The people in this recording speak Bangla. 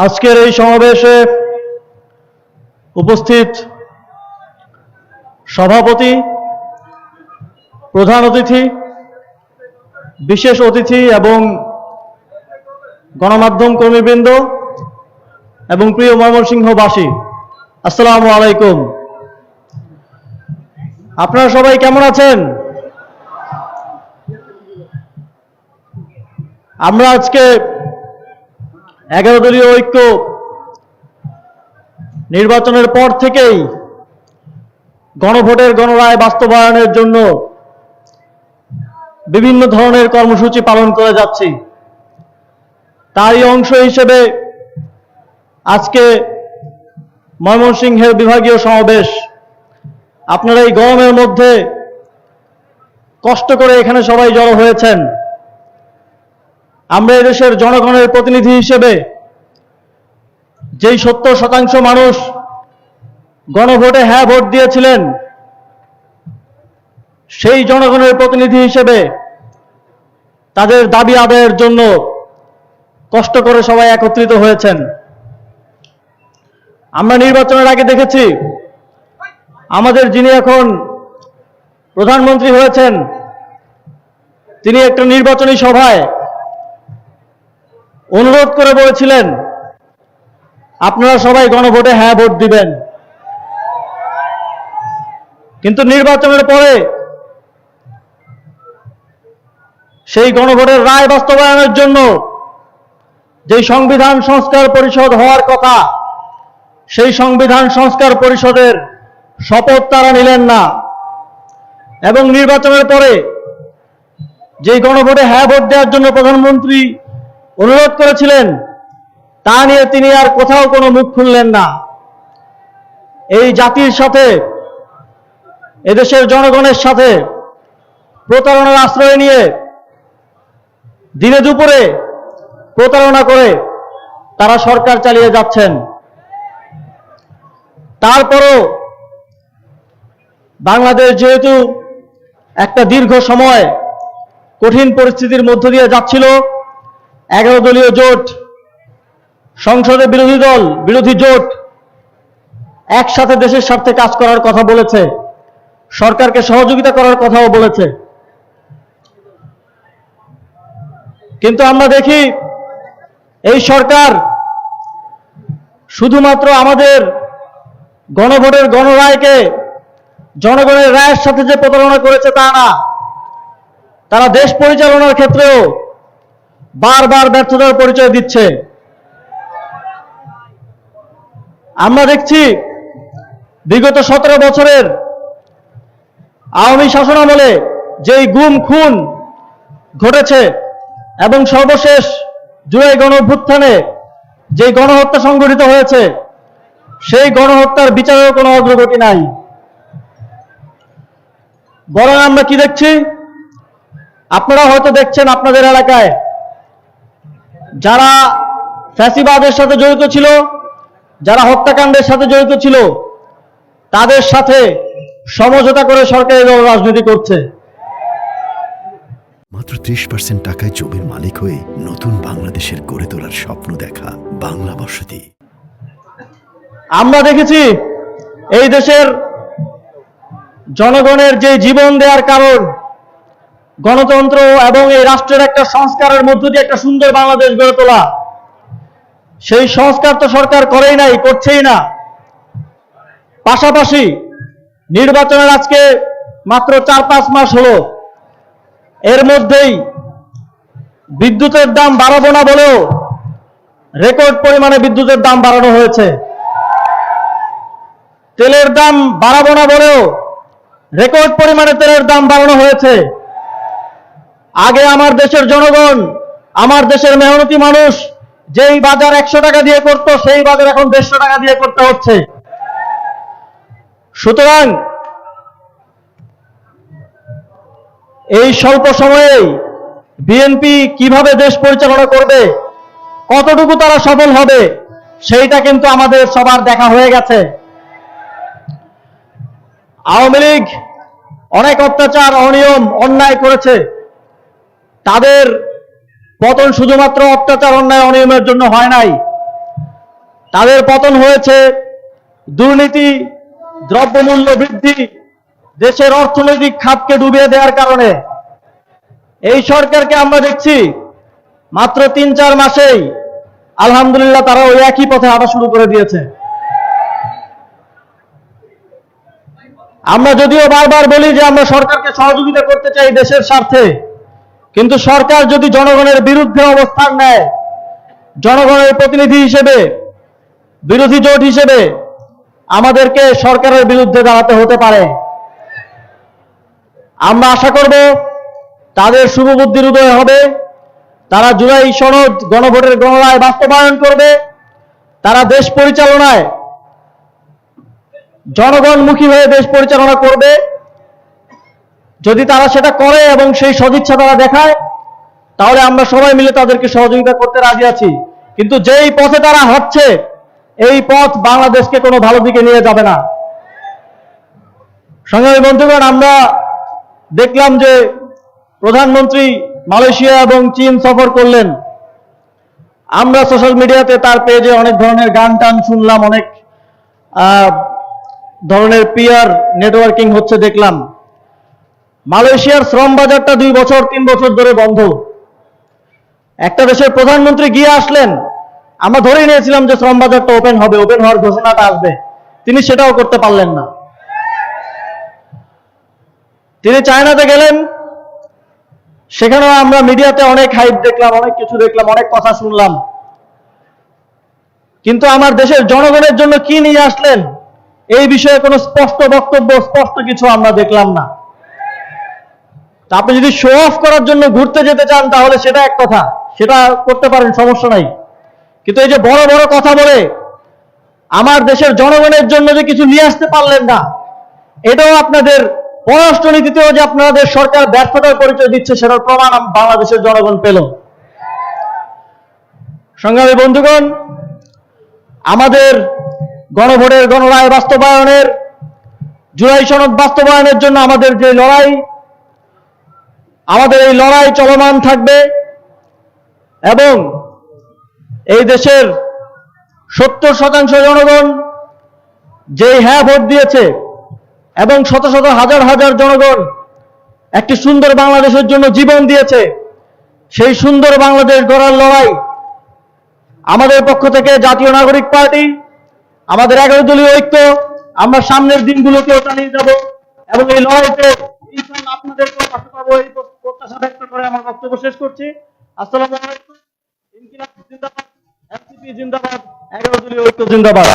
আজকের এই সমাবেশে উপস্থিত সভাপতি, প্রধান অতিথি, বিশেষ অতিথি এবং গণমাধ্যম কর্মীবৃন্দ এবং প্রিয় ময়মনসিংহবাসী, আসসালামু আলাইকুম। আপনারা সবাই কেমন আছেন? আমরা আজকে 11 দলীয় ঐক্য নির্বাচনের পর থেকেই গণভোটের গণরায় বাস্তবায়নের জন্য বিভিন্ন ধরনের কর্মসূচি পালন করে যাচ্ছি। তারই অংশ হিসেবে আজকে ময়মনসিংহের বিভাগীয় সমাবেশ। আপনারা এই গরমের মধ্যে কষ্ট করে এখানে সবাই জড়ো হয়েছেন। আমরা এদেশের জনগণের প্রতিনিধি হিসেবে যেই 70% মানুষ গণভোটে হ্যাঁ ভোট দিয়েছিলেন, সেই জনগণের প্রতিনিধি হিসেবে তাদের দাবি আদায়ের জন্য কষ্ট করে সবাই একত্রিত হয়েছেন। আমরা নির্বাচনের আগে দেখেছি আমাদের যিনি এখন প্রধানমন্ত্রী হয়েছেন, তিনি একটা নির্বাচনী সভায় অনুরোধ করে বলেছিলেন আপনারা সবাই গণভোটে হ্যাঁ ভোট দিবেন। কিন্তু নির্বাচনের পরে সেই গণভোটের রায় বাস্তবায়নের জন্য যেই সংবিধান সংস্কার পরিষদ হওয়ার কথা, সেই সংবিধান সংস্কার পরিষদের শপথ তারা নিলেন না। এবং নির্বাচনের পরে যেই গণভোটে হ্যাঁ ভোট দেওয়ার জন্য প্রধানমন্ত্রী অনুরোধ করেছিলেন, তা নিয়ে তিনি আর কোথাও কোনো মুখ খুললেন না। এই জাতির সাথে, এদেশের জনগণের সাথে প্রতারণার আশ্রয় নিয়ে দিনে দুপুরে প্রতারণা করে তারা সরকার চালিয়ে যাচ্ছেন। তারপরও বাংলাদেশ যেহেতু একটা দীর্ঘ সময় কঠিন পরিস্থিতির মধ্য দিয়ে যাচ্ছিল, 11 দলীয় জোট, সংসদে বিরোধী জোট একসাথে দেশের স্বার্থে কাজ করার কথা বলেছে, সরকারকে সহযোগিতা করার কথাও বলেছে। কিন্তু আমরা দেখি এই সরকার শুধুমাত্র আমাদের গণভোটের গণরায়কে জনগণের রায়ের সাথে যে প্রতারণা করেছে তা না, তারা দেশ পরিচালনার ক্ষেত্রেও বারবার ব্যর্থতার পরিচয় দিচ্ছে। আমরা দেখছি বিগত 17 বছরের আওয়ামী শাসনামলে যেই গুম খুন ঘটেছে এবং সর্বশেষ জুলাই গণঅভ্যুত্থানে যে গণহত্যা সংঘটিত হয়েছে, সেই গণহত্যার বিচারেও কোনো অগ্রগতি নাই। বরং আমরা কি দেখছি, আপনারা হয়তো দেখছেন আপনাদের এলাকায় যারা ফ্যাসিবাদের সাথে জড়িত ছিল, যারা হত্যাকাণ্ডের সাথে জড়িত ছিল, তাদের সাথে সমঝোতা করে সরকারি দল রাজনীতি করছে। মাত্র 30% টাকায় জমির মালিক হয়ে নতুন বাংলাদেশের গড়ে তোলার স্বপ্ন দেখা বাংলা বসতি। আমরা দেখেছি এই দেশের জনগণের যে জীবন দেওয়ার কারণ গণতন্ত্র এবং এই রাষ্ট্রের একটা সংস্কারের মধ্য দিয়ে একটা সুন্দর বাংলাদেশ গড়ে তোলা, সেই সংস্কার তো সরকার করেই নাই, করছেই না। পাশাপাশি নির্বাচনের আজকে মাত্র 4-5 মাস হলো, এর মধ্যেই বিদ্যুতের দাম বাড়াবো না বলেও রেকর্ড পরিমাণে বিদ্যুতের দাম বাড়ানো হয়েছে। তেলের দাম বাড়াবো না বলেও রেকর্ড পরিমাণে তেলের দাম বাড়ানো হয়েছে। আগে আমার দেশের জনগণ, আমার দেশের মেহনতি মানুষ যেই বাজার 100 টাকা দিয়ে করত, সেই বাজার এখন 150 টাকা দিয়ে করতে হচ্ছে। সুতরাং এই স্বল্প সময়েই বিএনপি কিভাবে দেশ পরিচালনা করবে, কতটুকু তারা সফল হবে, সেইটা কিন্তু আমাদের সবার দেখা হয়ে গেছে। আওয়ামী লীগ অনেক অত্যাচার, অনিয়ম, অন্যায় করেছে। তাদের পতন শুধুমাত্র অত্যাচার, অন্যায়, অনিয়মের জন্য হয় নাই। তাদের পতন হয়েছে দুর্নীতি, দ্রব্যমূল্য বৃদ্ধি, দেশের অর্থনৈতিক খাতকে ডুবিয়ে দেওয়ার কারণে। এই সরকারকে আমরা দেখছি মাত্র 3-4 মাসেই আলহামদুলিল্লাহ তারা ওই একই পথে হাঁটা শুরু করে দিয়েছে। আমরা যদিও বারবার বলি যে আমরা সরকারকে সহযোগিতা করতে চাই দেশের স্বার্থে, কিন্তু সরকার যদি জনগণের বিরুদ্ধে অবস্থান নেয়, জনগণের প্রতিনিধি হিসেবে, বিরোধী জোট হিসেবে আমাদেরকে সরকারের বিরুদ্ধে দাঁড়াতে হতে পারে। আমরা আশা করব তাদের শুভবুদ্ধির উদয় হবে, তারা জুলাই সনদ গণভোটের গণরায় বাস্তবায়ন করবে, তারা দেশ পরিচালনায় জনগণমুখী হয়ে দেশ পরিচালনা করবে। যদি তারা সেটা করে এবং সেই সদিচ্ছা তারা দেখায়, তাহলে আমরা সবাই মিলে তাদেরকে সহযোগিতা করতে রাজি আছি। কিন্তু যেই পথে তারা হাঁটছে, এই পথ বাংলাদেশকে কোনো ভালো দিকে নিয়ে যাবে না। সংগ্রামী বন্ধুগণ, আমরা দেখলাম যে প্রধানমন্ত্রী মালয়েশিয়া এবং চীন সফর করলেন। আমরা সোশ্যাল মিডিয়াতে তার পেজে অনেক ধরনের গান টান শুনলাম, অনেক ধরনের পিআর নেটওয়ার্কিং হচ্ছে দেখলাম। মালয়েশিয়ার শ্রম বাজারটা 2-3 বছর ধরে বন্ধ। একটা দেশের প্রধানমন্ত্রী গিয়ে আসলেন, আমরা ধরেই নিয়েছিলাম যে শ্রম বাজারটা ওপেন হবে, ওপেন হওয়ার ঘোষণাটা আসবে, তিনি সেটাও করতে পারলেন না। তিনি চায়নাতে গেলেন, সেখানেও আমরা মিডিয়াতে অনেক হাইপ দেখলাম, অনেক কিছু দেখলাম, অনেক কথা শুনলাম, কিন্তু আমার দেশের জনগণের জন্য কি নিয়ে আসলেন এই বিষয়ে কোনো স্পষ্ট বক্তব্য, স্পষ্ট কিছু আমরা দেখলাম না। আপনি যদি শো অফ করার জন্য ঘুরতে যেতে চান তাহলে সেটা এক কথা, সেটা করতে পারেন, সমস্যা নাই। কিন্তু এই যে বড় বড় কথা বলে আমার দেশের জনগণের জন্য যে কিছু নিয়ে আসতে পারলেন না, এটাও আপনাদের পররাষ্ট্রনীতিতেও যে আপনাদের সরকার ব্যর্থতার পরিচয় দিচ্ছে, সেটার প্রমাণ বাংলাদেশের জনগণ পেল। সংগ্রামী বন্ধুগণ, আমাদের গণভোটের গণরায় বাস্তবায়নের, জুলাই সনদ বাস্তবায়নের জন্য আমাদের যে লড়াই, আমাদের এই লড়াই চলমান থাকবে এবং এই দেশের 70% জনগণ যেই হ্যাঁ ভোট দিয়েছে এবং শত শত হাজার হাজার জনগণ একটি সুন্দর বাংলাদেশের জন্য জীবন দিয়েছে, সেই সুন্দর বাংলাদেশ গড়ার লড়াই আমাদের পক্ষ থেকে জাতীয় নাগরিক পার্টি, আমাদের 11 দলীয় ঐক্য, আমরা সামনের দিনগুলোকেও চালিয়ে যাব এবং এই লড়াইতে ইনশাআল্লাহ আপনাদের পাশে পাবো, এই প্রত্যাশা ব্যক্ত করে আমার বক্তব্য শেষ করছি। আসসালামু আলাইকুম। ইনকিলাব জিন্দাবাদ, এনসিপি জিন্দাবাদ, 11 দলীয় ঐক্য জিন্দাবাদ।